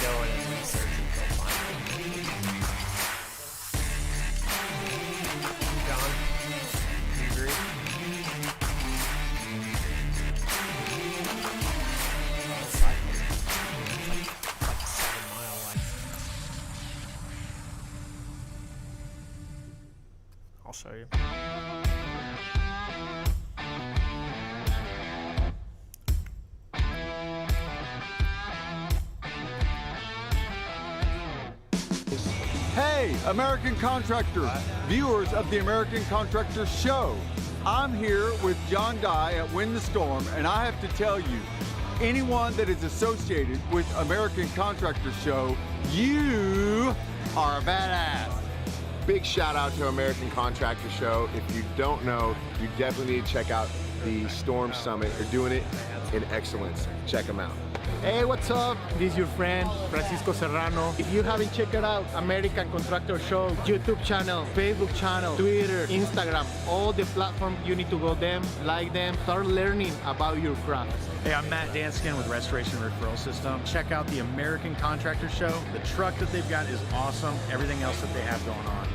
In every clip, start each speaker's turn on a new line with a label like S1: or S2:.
S1: going and researching till finally. John, do you agree? Like a 7-mile I'll show you.
S2: Hey, American Contractor, viewers of the American Contractor Show. I'm here with John Dye at Win the Storm, and I have to tell you, anyone that is associated with American Contractor Show, you are a badass.
S3: Big shout out to American Contractor Show. If you don't know, you definitely need to check out the Storm Summit. They're doing it in excellence. Check them out.
S4: Hey, what's up? This is your friend, Francisco Serrano. If you haven't checked it out, American Contractor Show, YouTube channel, Facebook channel, Twitter, Instagram, all the platforms, you need to go them, like them, start learning about your craft.
S5: Hey, I'm Matt Danskin with Restoration Referral System. Check out the American Contractor Show. The truck that they've got is awesome. Everything else that they have going on.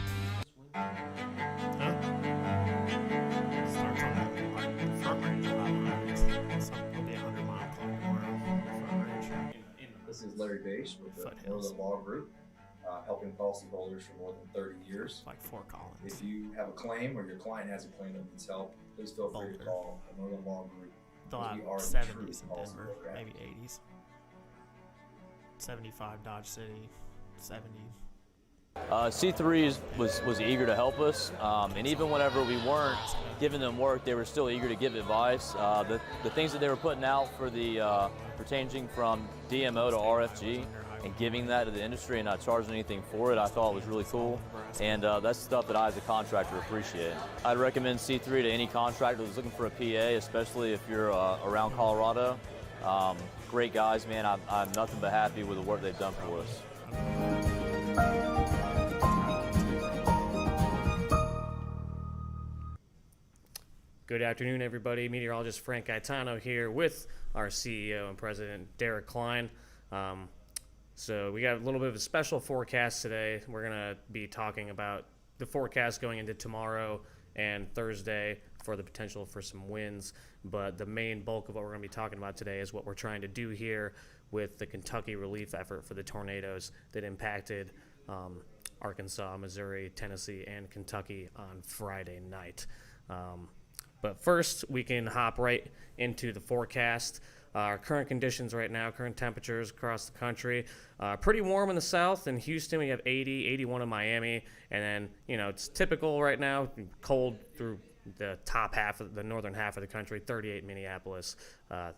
S1: Starts on the front range of highway. So it'll be 100-mile clock tomorrow. Front range.
S6: This is Larry Bache with the
S1: Foothills.
S6: Northern Law Group, helping policyholders for more than 30 years.
S1: Like Fort Collins.
S6: If you have a claim or your client has a claim that needs help, please feel free to
S1: Boulder.
S6: call the Northern Law Group.
S1: They'll
S6: We
S1: have
S6: are the
S1: 70s
S6: true
S1: in
S6: policy
S1: Denver,
S6: program.
S1: maybe 80s. 75 Dodge City, 70.
S7: C3 was eager to help us, and even whenever we weren't giving them work, they were still eager to give advice. The things that they were putting out for the changing from DMO to RFG and giving that to the industry and not charging anything for it, I thought was really cool, and that's stuff that I as a contractor appreciate. I'd recommend C3 to any contractor who's looking for a PA, especially if you're around Colorado. Great guys, man. I'm nothing but happy with the work they've done for us.
S8: Good afternoon, everybody. Meteorologist Frank Gaetano here with our CEO and President Derek Klein. So we got a little bit of a special forecast today. We're going to be talking about the forecast going into tomorrow and Thursday for the potential for some winds. But the main bulk of what we're going to be talking about today is what we're trying to do here with the Kentucky relief effort for the tornadoes that impacted Arkansas, Missouri, Tennessee, and Kentucky on Friday night. But first, we can hop right into the forecast. Our current conditions right now, current temperatures across the country, pretty warm in the south. In Houston, we have 80, 81 in Miami. And then, it's typical right now, cold through the top half of the northern half of the country, 38 in Minneapolis,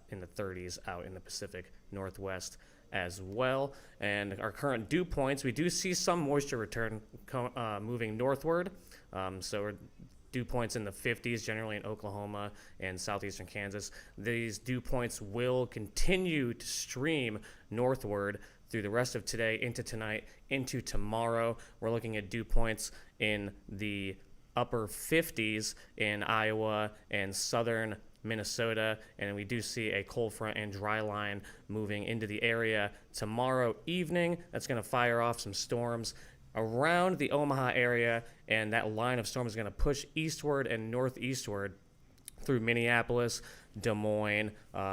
S8: in the 30s out in the Pacific Northwest as well. And our current dew points, we do see some moisture return moving northward. So we're dew points in the 50s, generally in Oklahoma and southeastern Kansas. These dew points will continue to stream northward through the rest of today, into tonight, into tomorrow. We're looking at dew points in the upper 50s in Iowa and southern Minnesota, and we do see a cold front and dry line moving into the area tomorrow evening. That's going to fire off some storms around the Omaha area, and that line of storm is going to push eastward and northeastward through Minneapolis, Des Moines,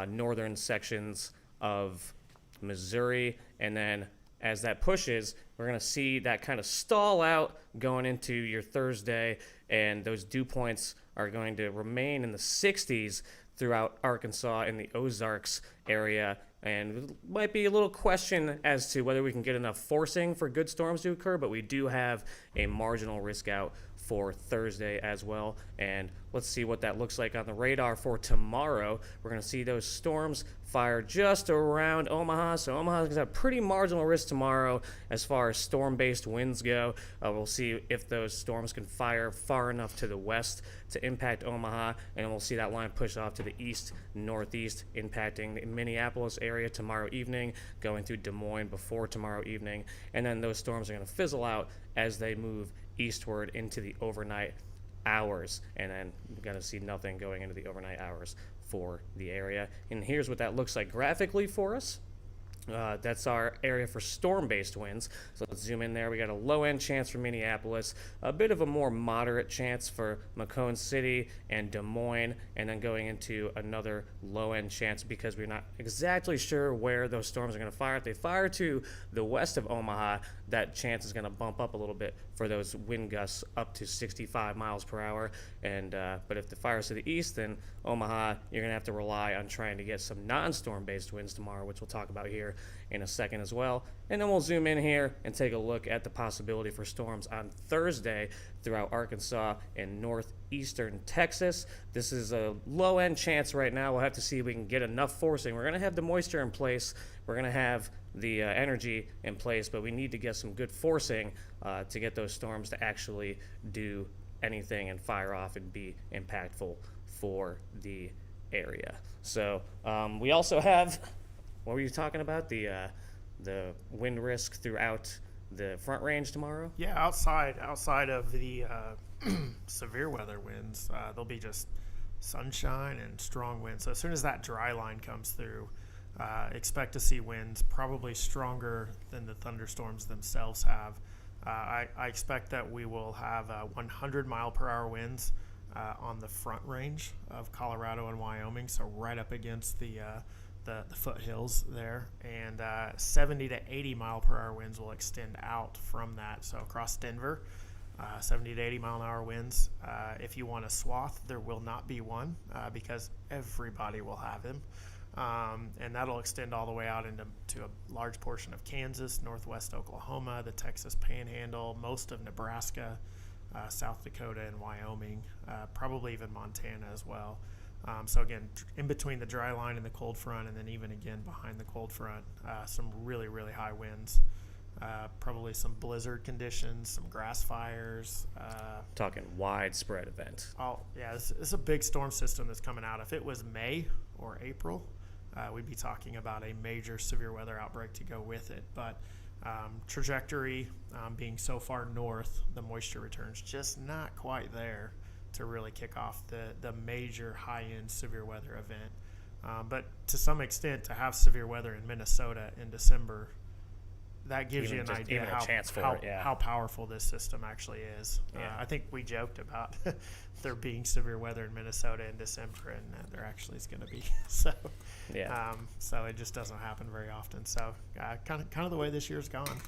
S8: northern sections of Missouri, and then as that pushes, we're going to see that kind of stall out going into your Thursday, and those dew points are going to remain in the 60s throughout Arkansas and the Ozarks area. And it might be a little question as to whether we can get enough forcing for good storms to occur, but we do have a marginal risk out for Thursday as well. And let's see what that looks like on the radar for tomorrow. We're going to see those storms fire just around Omaha. So Omaha is going to have pretty marginal risk tomorrow as far as storm-based winds go. We'll see if those storms can fire far enough to the west to impact Omaha, and we'll see that line push off to the east, northeast, impacting the Minneapolis area tomorrow evening, going through Des Moines before tomorrow evening, and then those storms are going to fizzle out as they move eastward into the overnight hours, and then we're going to see nothing going into the overnight hours for the area. And here's what that looks like graphically for us. That's our area for storm-based winds. So let's zoom in there. We got a low-end chance for Minneapolis, a bit of a more moderate chance for Macomb City and Des Moines, and then going into another low-end chance because we're not exactly sure where those storms are going to fire. If they fire to the west of Omaha, that chance is going to bump up a little bit for those wind gusts up to 65 miles per hour. And but if the fires to the east, then Omaha, you're going to have to rely on trying to get some non-storm-based winds tomorrow, which we'll talk about here in a second as well. And then we'll zoom in here and take a look at the possibility for storms on Thursday throughout Arkansas and northeastern Texas. This is a low-end chance right now. We'll have to see if we can get enough forcing. We're going to have the moisture in place. We're going to have the energy in place, but we need to get some good forcing to get those storms to actually do anything and fire off and be impactful for the area. So we also have, what were you talking about? The wind risk throughout the Front Range tomorrow?
S1: Yeah, outside of the severe weather winds, there'll be just sunshine and strong winds. So as soon as that dry line comes through, expect to see winds probably stronger than the thunderstorms themselves have. I expect that we will have 100-mile-per-hour winds on the Front Range of Colorado and Wyoming, so right up against the foothills there, and 70 to 80-mile-per-hour winds will extend out from that, so across Denver, 70 to 80-mile-an-hour winds. If you want a swath, there will not be one because everybody will have them. And that'll extend all the way out to a large portion of Kansas, northwest Oklahoma, the Texas Panhandle, most of Nebraska, South Dakota, and Wyoming, probably even Montana as well. So again, in between the dry line and the cold front, and then even again behind the cold front, some really, really high winds. Probably some blizzard conditions, some grass fires.
S8: Talking widespread event.
S1: Oh, yeah, this is a big storm system that's coming out. If it was May or April, we'd be talking about a major severe weather outbreak to go with it. But trajectory being so far north, the moisture return's just not quite there to really kick off the major high-end severe weather event. But to some extent, to have severe weather in Minnesota in December, that gives you an idea how powerful this system actually is.
S8: Yeah.
S1: I think we joked about there being severe weather in Minnesota in December, and there actually is going to be. So,
S8: Yeah.
S1: So it just doesn't happen very often. So, kind of the way this year's gone.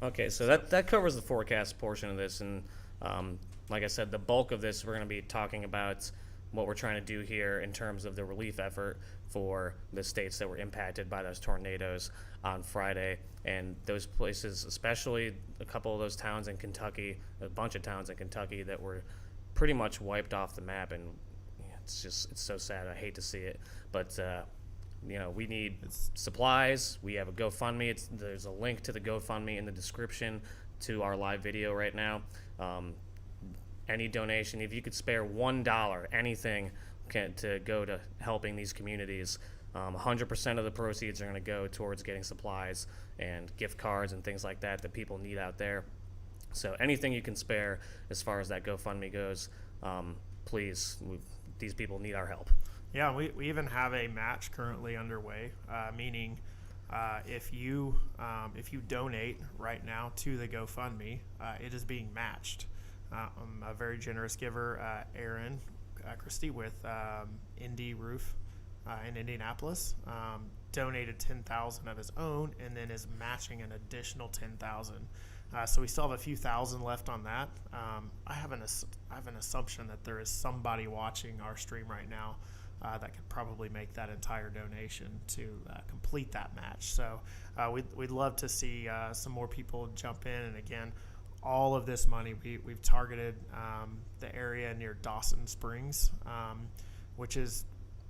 S8: Okay, so that covers the forecast portion of this, and like I said, the bulk of this we're going to be talking about what we're trying to do here in terms of the relief effort for the states that were impacted by those tornadoes on Friday, and those places, especially a couple of those towns in Kentucky, a bunch of towns in Kentucky that were pretty much wiped off the map, and it's so sad. I hate to see it, but we need supplies. We have a GoFundMe. There's a link to the GoFundMe in the description to our live video right now. Any donation, if you could spare $1, anything to go to helping these communities, 100% of the proceeds are going to go towards getting supplies and gift cards and things like that people need out there. So anything you can spare as far as that GoFundMe goes, please, these people need our help.
S1: Yeah, we even have a match currently underway, meaning if you donate right now to the GoFundMe, it is being matched. I'm a very generous giver, Aaron Christie with Indy Roof in Indianapolis, donated $10,000 of his own, and then is matching an additional $10,000. So we still have a few thousand left on that. I have an assumption that there is somebody watching our stream right now that could probably make that entire donation to complete that match. So we'd love to see some more people jump in. And again, all of this money, we've targeted the area near Dawson Springs, which is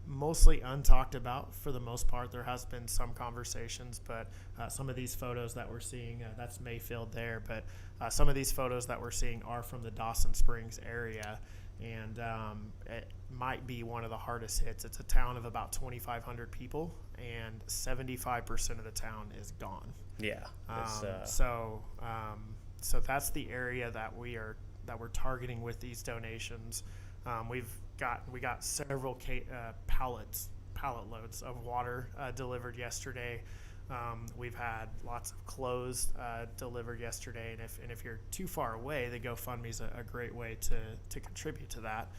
S1: mostly untalked about for the most part. There has been some conversations, but some of these photos that we're seeing, that's Mayfield there, but some of these photos that we're seeing are from the Dawson Springs area, and it might be one of the hardest hits. It's a town of about 2,500 people, and 75% of the town is gone.
S8: Yeah.
S1: So that's the area that we're targeting with these donations. We got several pallets pallet loads of water delivered yesterday. We've had lots of clothes delivered yesterday, and if you're too far away, the GoFundMe is a great way to contribute to that,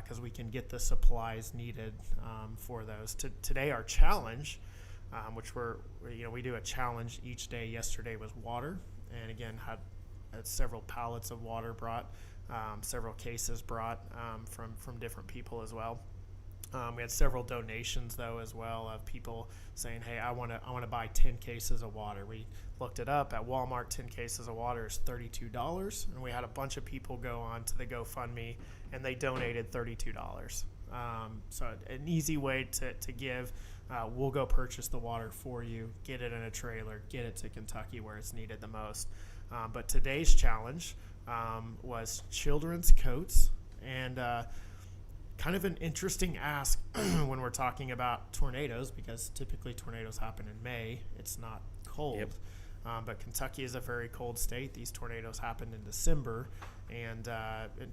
S1: because we can get the supplies needed for those. Today, our challenge, which we do a challenge each day. Yesterday was water, and again had several pallets of water brought, several cases brought from different people as well. We had several donations though as well of people saying, "Hey, I want to buy 10 cases of water." We looked it up at Walmart. 10 cases of water is $32, and we had a bunch of people go on to the GoFundMe and they donated $32. So an easy way to give. We'll go purchase the water for you, get it in a trailer, get it to Kentucky where it's needed the most. But today's challenge was children's coats, and kind of an interesting ask when we're talking about tornadoes, because typically tornadoes happen in May. It's not cold.
S8: Yep.
S1: But Kentucky is a very cold state. These tornadoes happened in December. And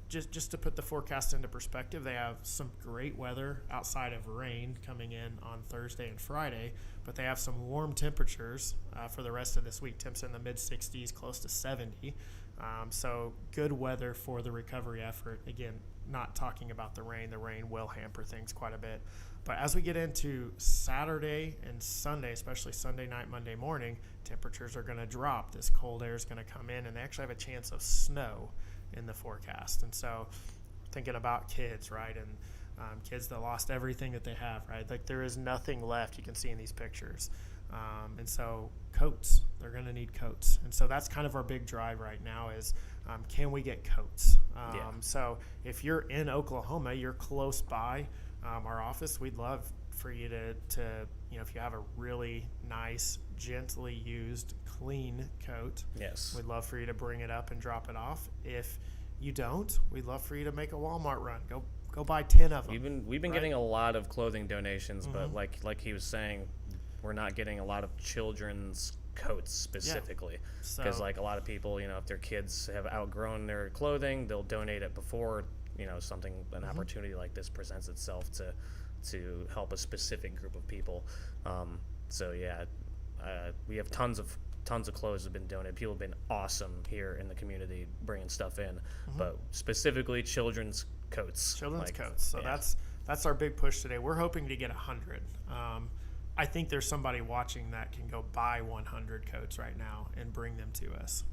S1: just to put the forecast into perspective, they have some great weather outside of rain coming in on Thursday and Friday, but they have some warm temperatures for the rest of this week. Temps in the mid-60s, close to 70. So good weather for the recovery effort. Again, not talking about the rain. The rain will hamper things quite a bit. But as we get into Saturday and Sunday, especially Sunday night, Monday morning, temperatures are going to drop. This cold air is going to come in, and they actually have a chance of snow in the forecast. And so thinking about kids, right, and kids that lost everything that they have, right, like there is nothing left, you can see in these pictures. And so coats, they're going to need coats. And so that's kind of our big drive right now is, can we get coats? So if you're in Oklahoma, you're close by our office, we'd love for you to if you have a really nice, gently used, clean coat,
S8: Yes.
S1: we'd love for you to bring it up and drop it off. If you don't, we'd love for you to make a Walmart run. Go buy 10 of them.
S8: We've been
S1: right?
S8: getting a lot of clothing donations, but like he was saying, we're not getting a lot of children's coats specifically, because
S1: So-
S8: like a lot of people, if their kids have outgrown their clothing, they'll donate it before an opportunity like this presents itself to help a specific group of people. We have tons of clothes have been donated. People have been awesome here in the community bringing stuff in, but specifically children's coats.
S1: Children's coats. So
S8: yeah.
S1: that's our big push today. We're hoping to get 100. I think there's somebody watching that can go buy 100 coats right now and bring them to us.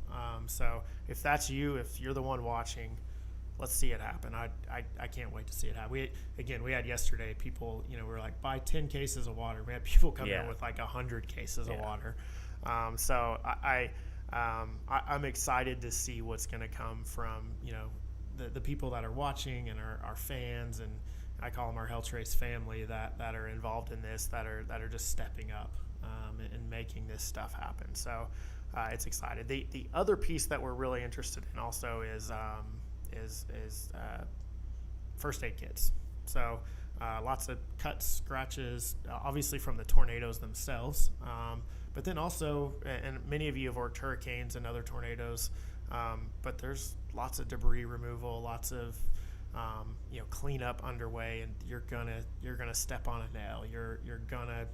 S1: So if that's you, if you're the one watching, let's see it happen. I can't wait to see it happen. We had yesterday people, we were like, buy 10 cases of water. We had people come in with like 100 cases of water. So I'm excited to see what's going to come from, the people that are watching and our fans, and I call them our Hell Trace family that are involved in this, that are just stepping up and making this stuff happen. So it's excited. The other piece that we're really interested in also is first aid kits. So lots of cuts, scratches, obviously from the tornadoes themselves, but then also, and many of you have worked hurricanes and other tornadoes, but there's lots of debris removal, lots of cleanup underway, and you're gonna step on a nail. You're gonna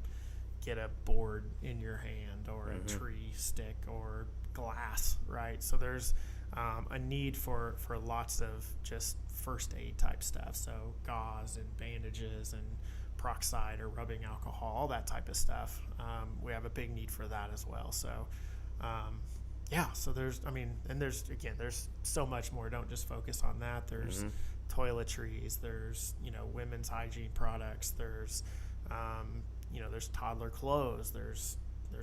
S1: get a board in your hand or a tree stick or glass, right? So there's a need for lots of just first aid type stuff. So gauze and bandages and peroxide or rubbing alcohol, all that type of stuff. We have a big need for that as well. So so there's so much more. Don't just focus on that. There's toiletries, there's women's hygiene products, there's there's toddler clothes, there's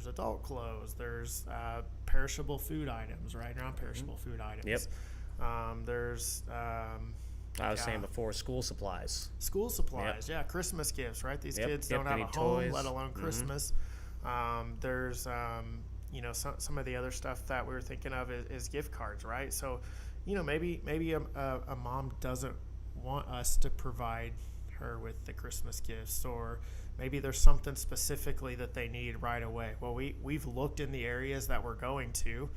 S1: adult clothes, there's perishable food items, right? Non-perishable food items.
S8: Yep.
S1: There's
S8: I was saying before, school supplies.
S1: School supplies, Christmas gifts, right? These kids don't have
S8: they
S1: a
S8: need
S1: home,
S8: toys.
S1: let alone Christmas. There's some of the other stuff that we were thinking of is gift cards, right? So maybe a mom doesn't want us to provide her with the Christmas gifts, or maybe there's something specifically that they need right away. Well, we've looked in the areas that we're going to.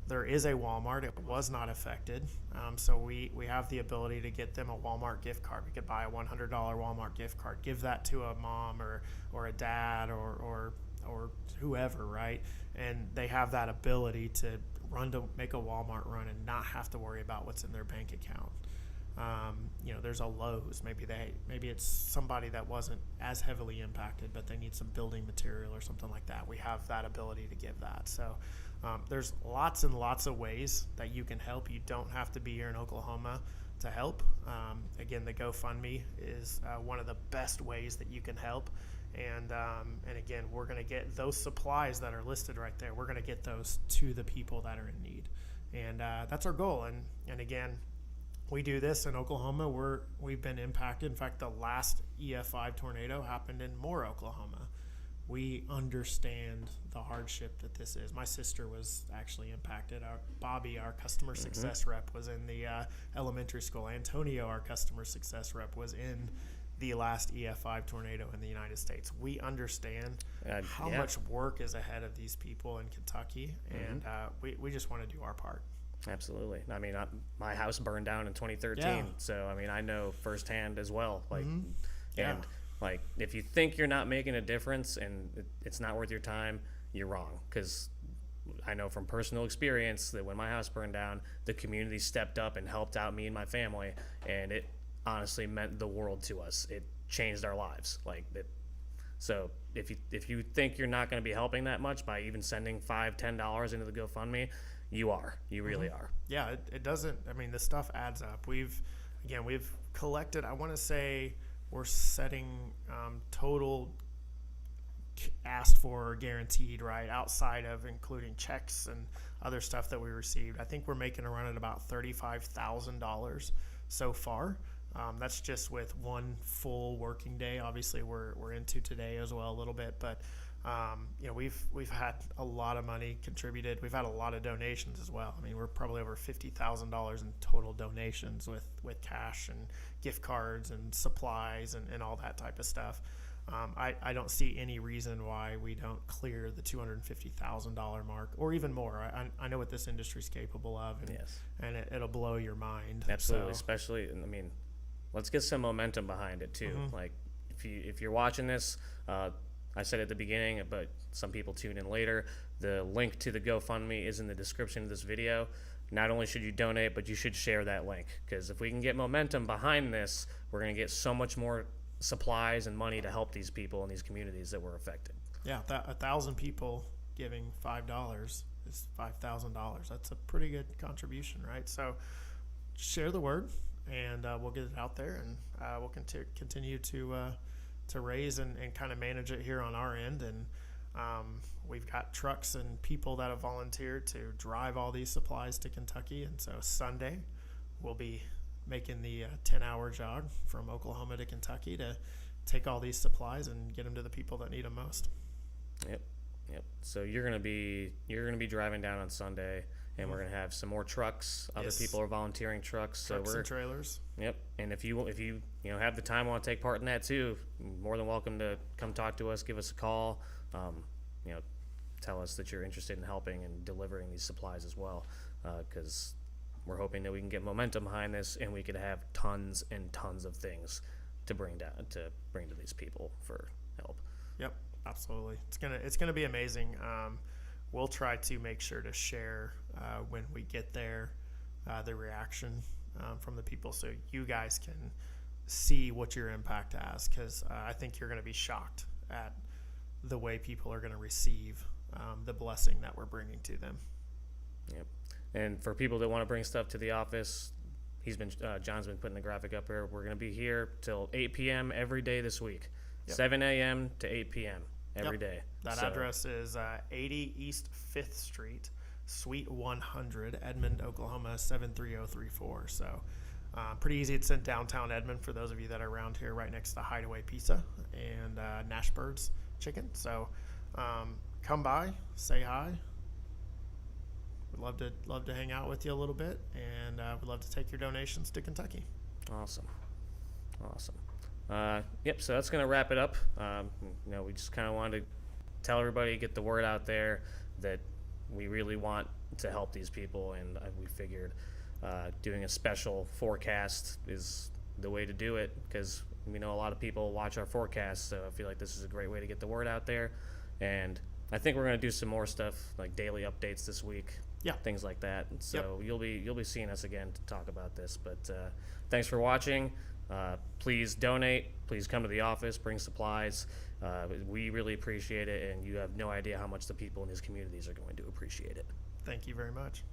S1: there is a Walmart. It was not affected. So we have the ability to get them a Walmart gift card. We could buy a $100 Walmart gift card, give that to a mom or a dad or whoever, right? And they have that ability to make a Walmart run and not have to worry about what's in their bank account. There's a Lowe's. Maybe it's somebody that wasn't as heavily impacted, but they need some building material or something like that. We have that ability to give that. So there's lots and lots of ways that you can help. You don't have to be here in Oklahoma to help. Again, the GoFundMe is one of the best ways that you can help. And again, we're going to get those supplies that are listed right there. We're going to get those to the people that are in need. And that's our goal. And again, we do this in Oklahoma. We've been impacted. In fact, the last EF5 tornado happened in Moore, Oklahoma. We understand the hardship that this is. My sister was actually impacted. Bobby, our customer success rep, was in the elementary school. Antonio, our customer success rep, was in the last EF5 tornado in the United States. We understand how much work is ahead of these people in Kentucky, and we just want to do our part.
S8: Absolutely. I mean, my house burned down in 2013, so I mean, I know firsthand as well. Like, and like, if you think you're not making a difference and it's not worth your time, you're wrong. Because I know from personal experience that when my house burned down, the community stepped up and helped out me and my family, and it honestly meant the world to us. It changed our lives. So if you think you're not going to be helping that much by even sending $5-10 into the GoFundMe, you really are.
S1: Yeah, it doesn't. I mean, the stuff adds up. We've collected. I want to say we're setting total asked for or guaranteed, right, outside of including checks and other stuff that we received. I think we're making a run at about $35,000 so far. That's just with one full working day. Obviously, we're into today as well a little bit, but we've had a lot of money contributed. We've had a lot of donations as well. I mean, we're probably over $50,000 in total donations with cash and gift cards and supplies and all that type of stuff. I don't see any reason why we don't clear the $250,000 mark or even more. I know what this industry is capable of, and it'll blow your mind.
S8: Absolutely, especially, I mean, let's get some momentum behind it too. Like, if you're watching this, I said at the beginning, but some people tune in later, the link to the GoFundMe is in the description of this video. Not only should you donate, but you should share that link, because if we can get momentum behind this, we're going to get so much more supplies and money to help these people in these communities that were affected.
S1: Yeah, 1,000 people giving $5 is $5,000. That's a pretty good contribution, right? So share the word, and we'll get it out there, and we'll continue to raise and kind of manage it here on our end. And we've got trucks and people that have volunteered to drive all these supplies to Kentucky. And so Sunday we'll be making the 10-hour jog from Oklahoma to Kentucky to take all these supplies and get them to the people that need them most.
S8: Yep. So you're gonna be driving down on Sunday, and we're gonna have some more trucks. Other people are volunteering trucks.
S1: Trucks and trailers.
S8: Yep. And if you have the time, want to take part in that too, more than welcome to come talk to us. Give us a call. Tell us that you're interested in helping and delivering these supplies as well, because we're hoping that we can get momentum behind this, and we could have tons and tons of things to bring to these people for help.
S1: Yep, absolutely. It's gonna be amazing. We'll try to make sure to share when we get there the reaction from the people, so you guys can see what your impact has, because I think you're going to be shocked at the way people are going to receive the blessing that we're bringing to them.
S8: Yep. And for people that want to bring stuff to the office, John's been putting the graphic up here. We're going to be here till 8 p.m. every day this week. 7 a.m. to 8 p.m. every day.
S1: That address is 80 East 5th Street, Suite 100, Edmond, Oklahoma 73034. So pretty easy. It's in downtown Edmond for those of you that are around here, right next to Hideaway Pizza and Nashbird's Chicken. So come by, say hi. We'd love to hang out with you a little bit, and we'd love to take your donations to Kentucky.
S8: Awesome. So that's going to wrap it up. We just kind of wanted to tell everybody, get the word out there that we really want to help these people, and we figured doing a special forecast is the way to do it, because we know a lot of people watch our forecast, so I feel like this is a great way to get the word out there. And I think we're going to do some more stuff like daily updates this week,
S1: Yeah.
S8: things like that. So you'll be seeing us again to talk about this. But thanks for watching. Please donate. Please come to the office. Bring supplies. We really appreciate it, and you have no idea how much the people in these communities are going to appreciate it.
S1: Thank you very much.